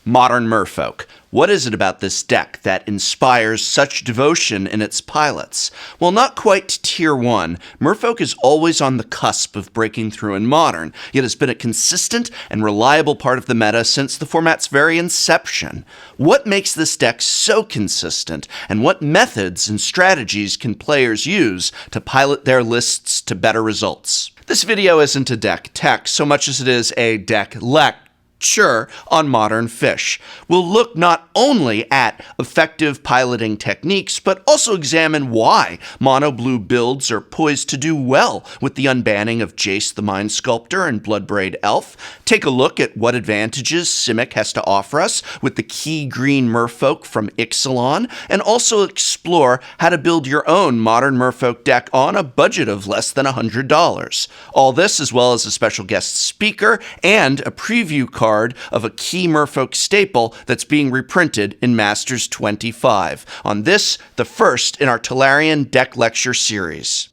Modern Merfolk. What is it about this deck that inspires such devotion in its pilots? Well, not quite Tier 1. Merfolk is always on the cusp of breaking through in Modern, yet has been a consistent and reliable part of the meta since the format's very inception. What makes this deck so consistent, and what methods and strategies can players use to pilot their lists to better results? This video isn't a deck tech so much as it is a deck lecture on Modern Fish. We'll look not only at effective piloting techniques, but also examine why mono-blue builds are poised to do well with the unbanning of Jace the Mind Sculptor and BloodBraid Elf, take a look at what advantages Simic has to offer us with the key green merfolk from Ixalaln, and also explore how to build your own Modern Merfolk deck on a budget of less than $100. All this as well as a special guest speaker and a preview card of a key merfolk staple that's being reprinted in Masters 25. On this, the first in our Tolarian Deck Lecture series.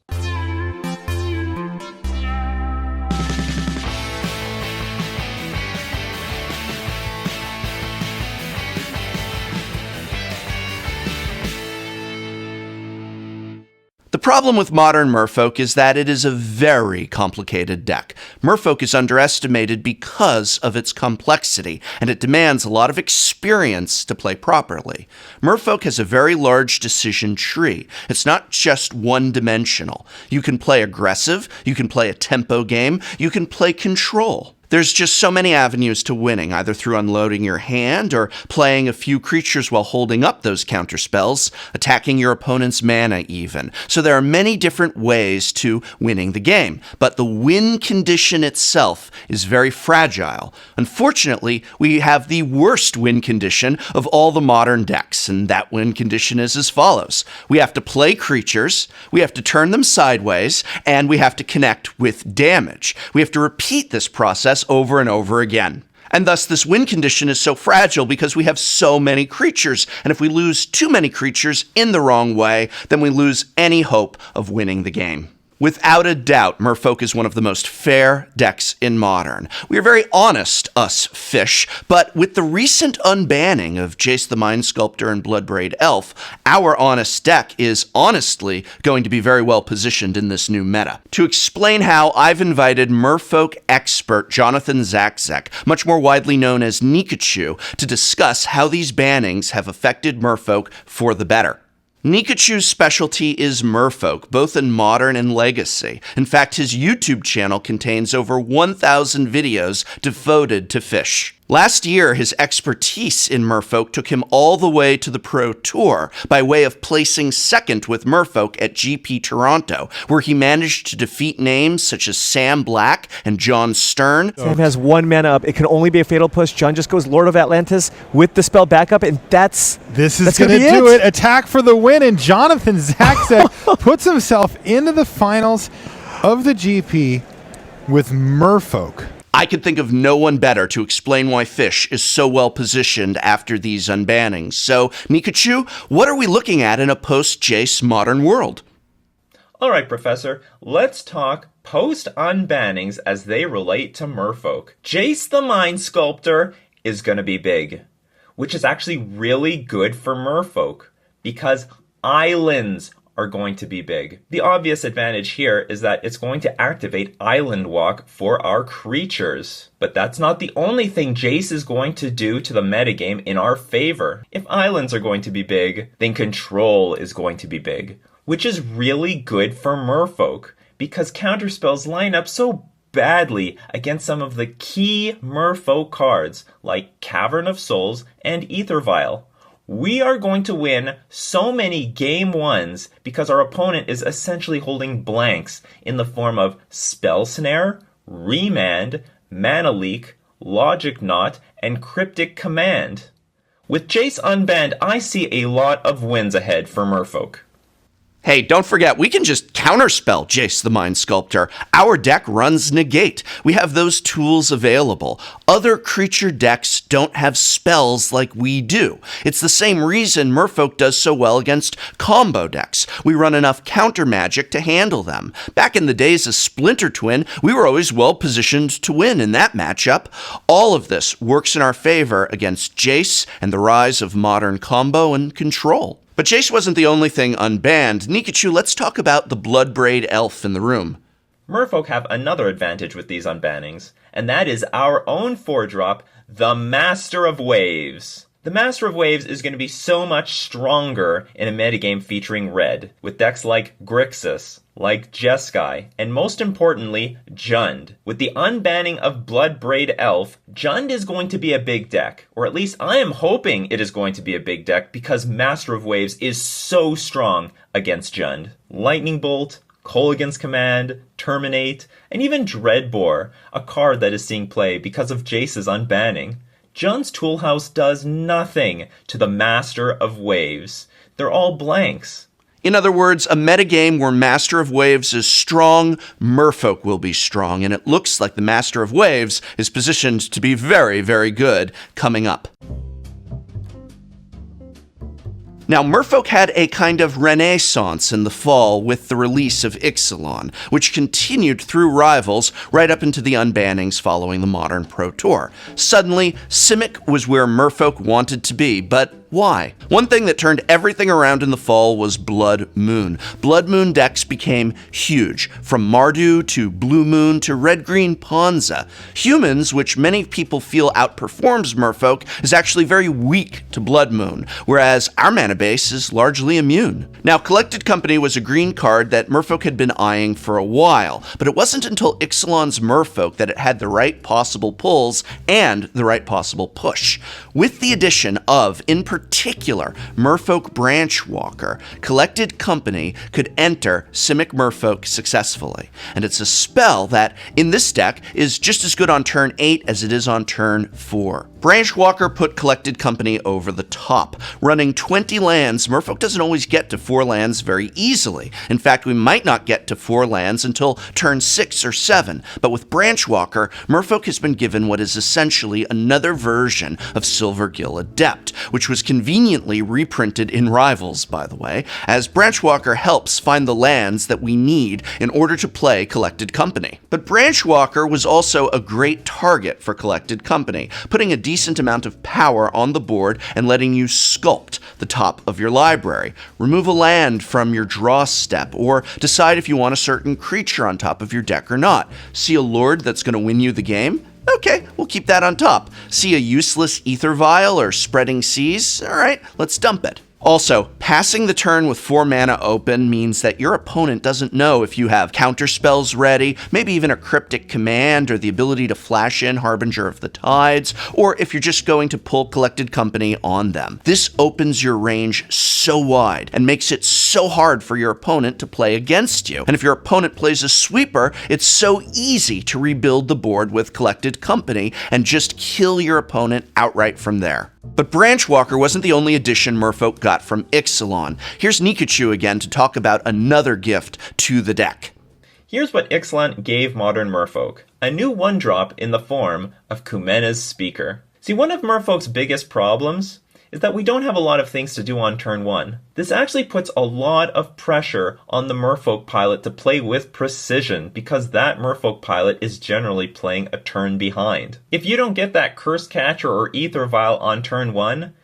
The problem with Modern Merfolk is that it is a very complicated deck. Merfolk is underestimated because of its complexity, and it demands a lot of experience to play properly. Merfolk has a very large decision tree. It's not just one-dimensional. You can play aggressive, you can play a tempo game, you can play control. There's just so many avenues to winning, either through unloading your hand or playing a few creatures while holding up those counterspells, attacking your opponent's mana even. So there are many different ways to winning the game, but the win condition itself is very fragile. Unfortunately, we have the worst win condition of all the modern decks, and that win condition is as follows. We have to play creatures, we have to turn them sideways, and we have to connect with damage. We have to repeat this process over and over again. And thus this win condition is so fragile because we have so many creatures, and if we lose too many creatures in the wrong way, then we lose any hope of winning the game. Without a doubt, Merfolk is one of the most fair decks in Modern. We are very honest, us fish, but with the recent unbanning of Jace the Mind Sculptor and BloodBraid Elf, our honest deck is honestly going to be very well positioned in this new meta. To explain how, I've invited Merfolk expert Jonathan Zakzek, much more widely known as Nikachu, to discuss how these bannings have affected Merfolk for the better. Nikachu's specialty is Merfolk, both in Modern and Legacy. In fact, his YouTube channel contains over 1,000 videos devoted to fish. Last year, his expertise in Merfolk took him all the way to the Pro Tour by way of placing second with Merfolk at GP Toronto, where he managed to defeat names such as Sam Black and John Stern. Sam has 1 mana up. It can only be a fatal push. John just goes Lord of Atlantis with the spell backup, and that's going to do it. Attack for the win, and Jonathan Zakzek puts himself into the finals of the GP with Merfolk. I could think of no one better to explain why Fish is so well positioned after these unbannings. So, Nikachu, what are we looking at in a post-Jace modern world? All right, Professor, let's talk post-unbannings as they relate to Merfolk. Jace the Mind Sculptor is going to be big, which is actually really good for Merfolk because islands are going to be big. The obvious advantage here is that it's going to activate Island Walk for our creatures. But that's not the only thing Jace is going to do to the metagame in our favor. If islands are going to be big, then control is going to be big, which is really good for Merfolk because counterspells line up so badly against some of the key Merfolk cards like Cavern of Souls and Aether Vial. We are going to win so many game ones because our opponent is essentially holding blanks in the form of Spell Snare, Remand, Mana Leak, Logic Knot, and Cryptic Command. With Jace unbanned, I see a lot of wins ahead for Merfolk. Hey, don't forget, we can just counterspell Jace the Mind Sculptor. Our deck runs negate. We have those tools available. Other creature decks don't have spells like we do. It's the same reason Merfolk does so well against combo decks. We run enough counter magic to handle them. Back in the days of Splinter Twin, we were always well positioned to win in that matchup. All of this works in our favor against Jace and the rise of modern combo and control. But Jace wasn't the only thing unbanned. Nikachu, let's talk about the BloodBraid elf in the room. Merfolk have another advantage with these unbannings, and that is our own 4-drop, the Master of Waves. The Master of Waves is going to be so much stronger in a metagame featuring red, with decks like Grixis, like Jeskai, and most importantly, Jund. With the unbanning of BloodBraid Elf, Jund is going to be a big deck, or at least I am hoping it is going to be a big deck because Master of Waves is so strong against Jund. Lightning Bolt, Kolaghan's Command, Terminate, and even Dreadbore, a card that is seeing play because of Jace's unbanning. Jund's Toolhouse does nothing to the Master of Waves. They're all blanks. In other words, a metagame where Master of Waves is strong, Merfolk will be strong, and it looks like the Master of Waves is positioned to be very, very good coming up. Now, Merfolk had a kind of renaissance in the fall with the release of Ixalaln, which continued through Rivals right up into the unbannings following the Modern Pro Tour. Suddenly, Simic was where Merfolk wanted to be, but why? One thing that turned everything around in the fall was Blood Moon. Blood Moon decks became huge, from Mardu to Blue Moon to Red-Green Ponza. Humans, which many people feel outperforms Merfolk, is actually very weak to Blood Moon, whereas our mana base is largely immune. Now, Collected Company was a green card that Merfolk had been eyeing for a while, but it wasn't until Ixalan's Merfolk that it had the right possible pulls and the right possible push. With the addition of, in particular, Merfolk Branchwalker, Collected Company could enter Simic Merfolk successfully. And it's a spell that, in this deck, is just as good on turn 8 as it is on turn 4. Branchwalker put Collected Company over the top. Running 20 lands, Merfolk doesn't always get to 4 lands very easily. In fact, we might not get to 4 lands until turn 6 or 7. But with Branchwalker, Merfolk has been given what is essentially another version of Silvergill Adept, which was conveniently reprinted in Rivals, by the way, as Branchwalker helps find the lands that we need in order to play Collected Company. But Branchwalker was also a great target for Collected Company, putting a decent amount of power on the board and letting you sculpt the top of your library. Remove a land from your draw step, or decide if you want a certain creature on top of your deck or not. See a lord that's going to win you the game? Okay, we'll keep that on top. See a useless Ether Vial or Spreading Seas? Alright, let's dump it. Also, passing the turn with 4 mana open means that your opponent doesn't know if you have counter spells ready, maybe even a cryptic command or the ability to flash in Harbinger of the Tides, or if you're just going to pull Collected Company on them. This opens your range so wide and makes it so hard for your opponent to play against you. And if your opponent plays a sweeper, it's so easy to rebuild the board with Collected Company and just kill your opponent outright from there. But Branchwalker wasn't the only addition Merfolk got from Ixalaln. Here's Nikachu again to talk about another gift to the deck. Here's what Ixalaln gave Modern Merfolk. A new 1-drop in the form of Kumena's Speaker. See, one of Merfolk's biggest problems is that we don't have a lot of things to do on turn 1. This actually puts a lot of pressure on the Merfolk pilot to play with precision, because that Merfolk pilot is generally playing a turn behind. If you don't get that Curse Catcher or Ether Vial on turn 1,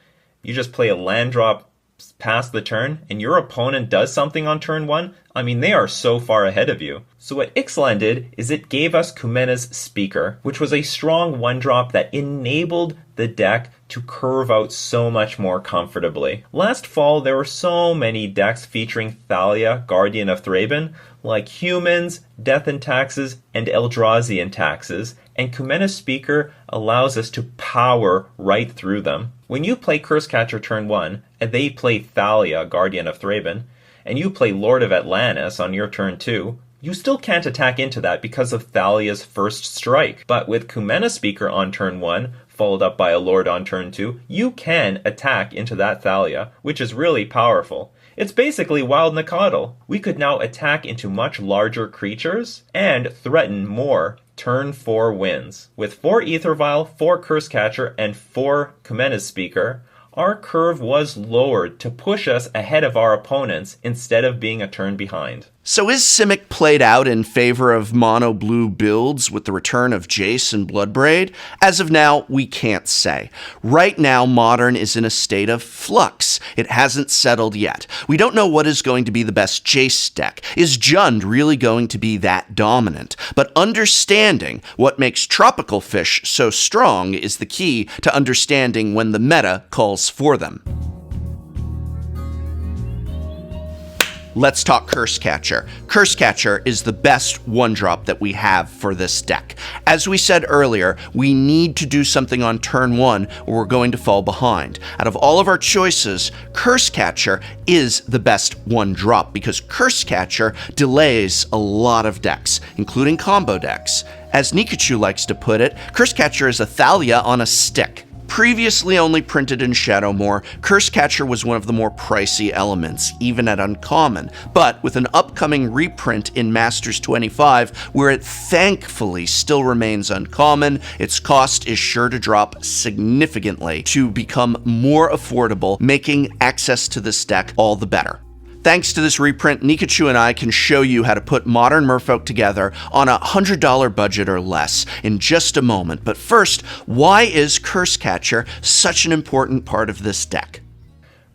you just play a land drop past the turn, and your opponent does something on turn 1, I mean, they are so far ahead of you. So what Ixalaln did is it gave us Kumena's Speaker, which was a strong 1-drop that enabled the deck to curve out so much more comfortably. Last fall, there were so many decks featuring Thalia, Guardian of Thraben, like Humans, Death and Taxes, and Eldrazi Taxes, and Kumena's Speaker allows us to power right through them. When you play Curse Catcher turn 1, and they play Thalia, Guardian of Thraben, and you play Lord of Atlantis on your turn 2, you still can't attack into that because of Thalia's first strike. But with Kumena's Speaker on turn 1, followed up by a Lord on turn 2, you can attack into that Thalia, which is really powerful. It's basically Wild Nacatl. We could now attack into much larger creatures and threaten more turn 4 wins. With 4 Aether Vial, 4 Curse Catcher, and 4 Kumena's Speaker, our curve was lowered to push us ahead of our opponents instead of being a turn behind. So is Simic played out in favor of mono-blue builds with the return of Jace and BloodBraid? As of now, we can't say. Right now, Modern is in a state of flux. It hasn't settled yet. We don't know what is going to be the best Jace deck. Is Jund really going to be that dominant? But understanding what makes tropical fish so strong is the key to understanding when the meta calls for them. Let's talk Curse Catcher. Curse Catcher is the best 1-drop that we have for this deck. As we said earlier, we need to do something on turn 1 or we're going to fall behind. Out of all of our choices, Curse Catcher is the best 1-drop because Curse Catcher delays a lot of decks, including combo decks. As Nikachu likes to put it, Curse Catcher is a Thalia on a stick. Previously only printed in Shadowmoor, Curse Catcher was one of the more pricey elements, even at Uncommon, but with an upcoming reprint in Masters 25, where it thankfully still remains uncommon, its cost is sure to drop significantly to become more affordable, making access to this deck all the better. Thanks to this reprint, Nikachu and I can show you how to put Modern Merfolk together on a $100 budget or less in just a moment. But first, why is Curse Catcher such an important part of this deck?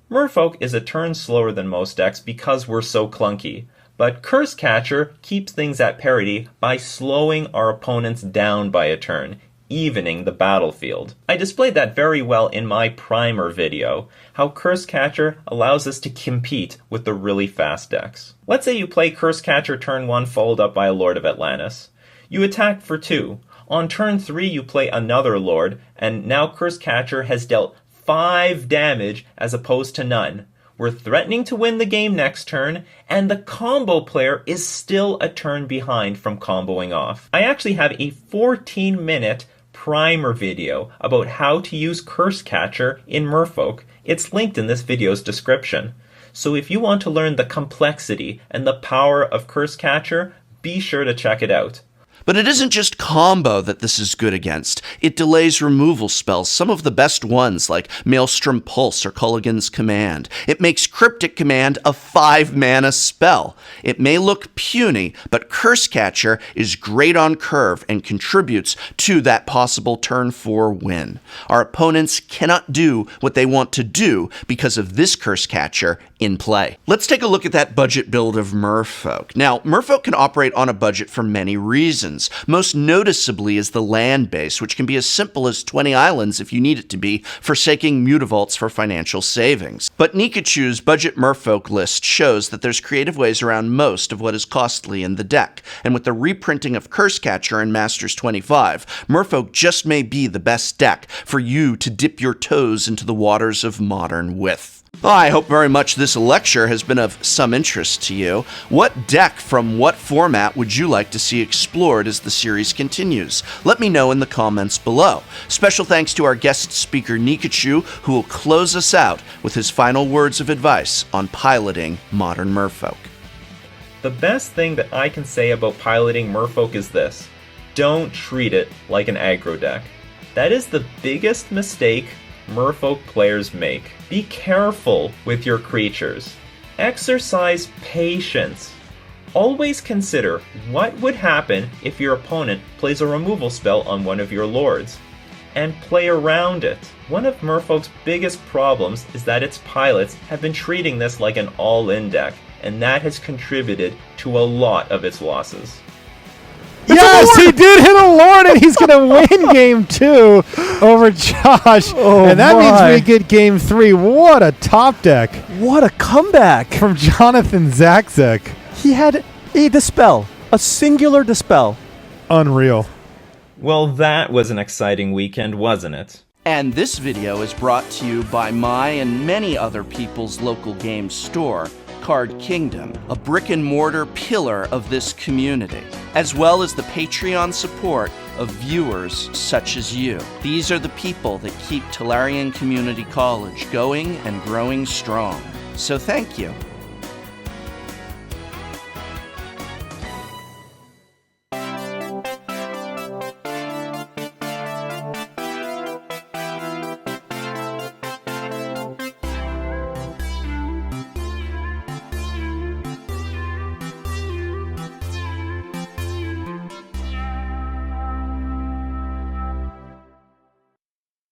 Merfolk is a turn slower than most decks because we're so clunky, but Curse Catcher keeps things at parity by slowing our opponents down by a turn, evening the battlefield. I displayed that very well in my primer video, how Curse Catcher allows us to compete with the really fast decks. Let's say you play Curse Catcher turn 1 followed up by a Lord of Atlantis. You attack for 2. On turn 3 you play another Lord, and now Curse Catcher has dealt 5 damage as opposed to none. We're threatening to win the game next turn, and the combo player is still a turn behind from comboing off. I actually have a 14-minute primer video about how to use Curse Catcher in Merfolk. It's linked in this video's description. So if you want to learn the complexity and the power of Curse Catcher, be sure to check it out. But it isn't just combo that this is good against. It delays removal spells, some of the best ones like Maelstrom Pulse or Culligan's Command. It makes Cryptic Command a 5-mana spell. It may look puny, but Curse Catcher is great on curve and contributes to that possible turn 4 win. Our opponents cannot do what they want to do because of this Curse Catcher in play. Let's take a look at that budget build of Merfolk. Now, Merfolk can operate on a budget for many reasons. Most noticeably is the land base, which can be as simple as 20 islands if you need it to be, forsaking Mutavaults for financial savings. But Nikachu's budget Merfolk list shows that there's creative ways around most of what is costly in the deck, and with the reprinting of Curse Catcher in Masters 25, Merfolk just may be the best deck for you to dip your toes into the waters of Modern with. I hope very much this lecture has been of some interest to you. What deck from what format would you like to see explored as the series continues? Let me know in the comments below. Special thanks to our guest speaker Nikachu, who will close us out with his final words of advice on piloting Modern Merfolk. The best thing that I can say about piloting Merfolk is this: don't treat it like an aggro deck. That is the biggest mistake Merfolk players make. Be careful with your creatures. Exercise patience. Always consider what would happen if your opponent plays a removal spell on one of your lords, and play around it. One of Merfolk's biggest problems is that its pilots have been treating this like an all-in deck, and that has contributed to a lot of its losses. Yes, he did hit a Lord, and he's going to win game 2 over Josh. And that means we get game 3. What a top deck. What a comeback From Jonathan Zakzek. He had a Dispel, a singular Dispel. Unreal. Well, that was an exciting weekend, wasn't it? And this video is brought to you by my and many other people's local game store, Card Kingdom, a brick-and-mortar pillar of this community, as well as the Patreon support of viewers such as you. These are the people that keep Tolarian Community College going and growing strong. So thank you.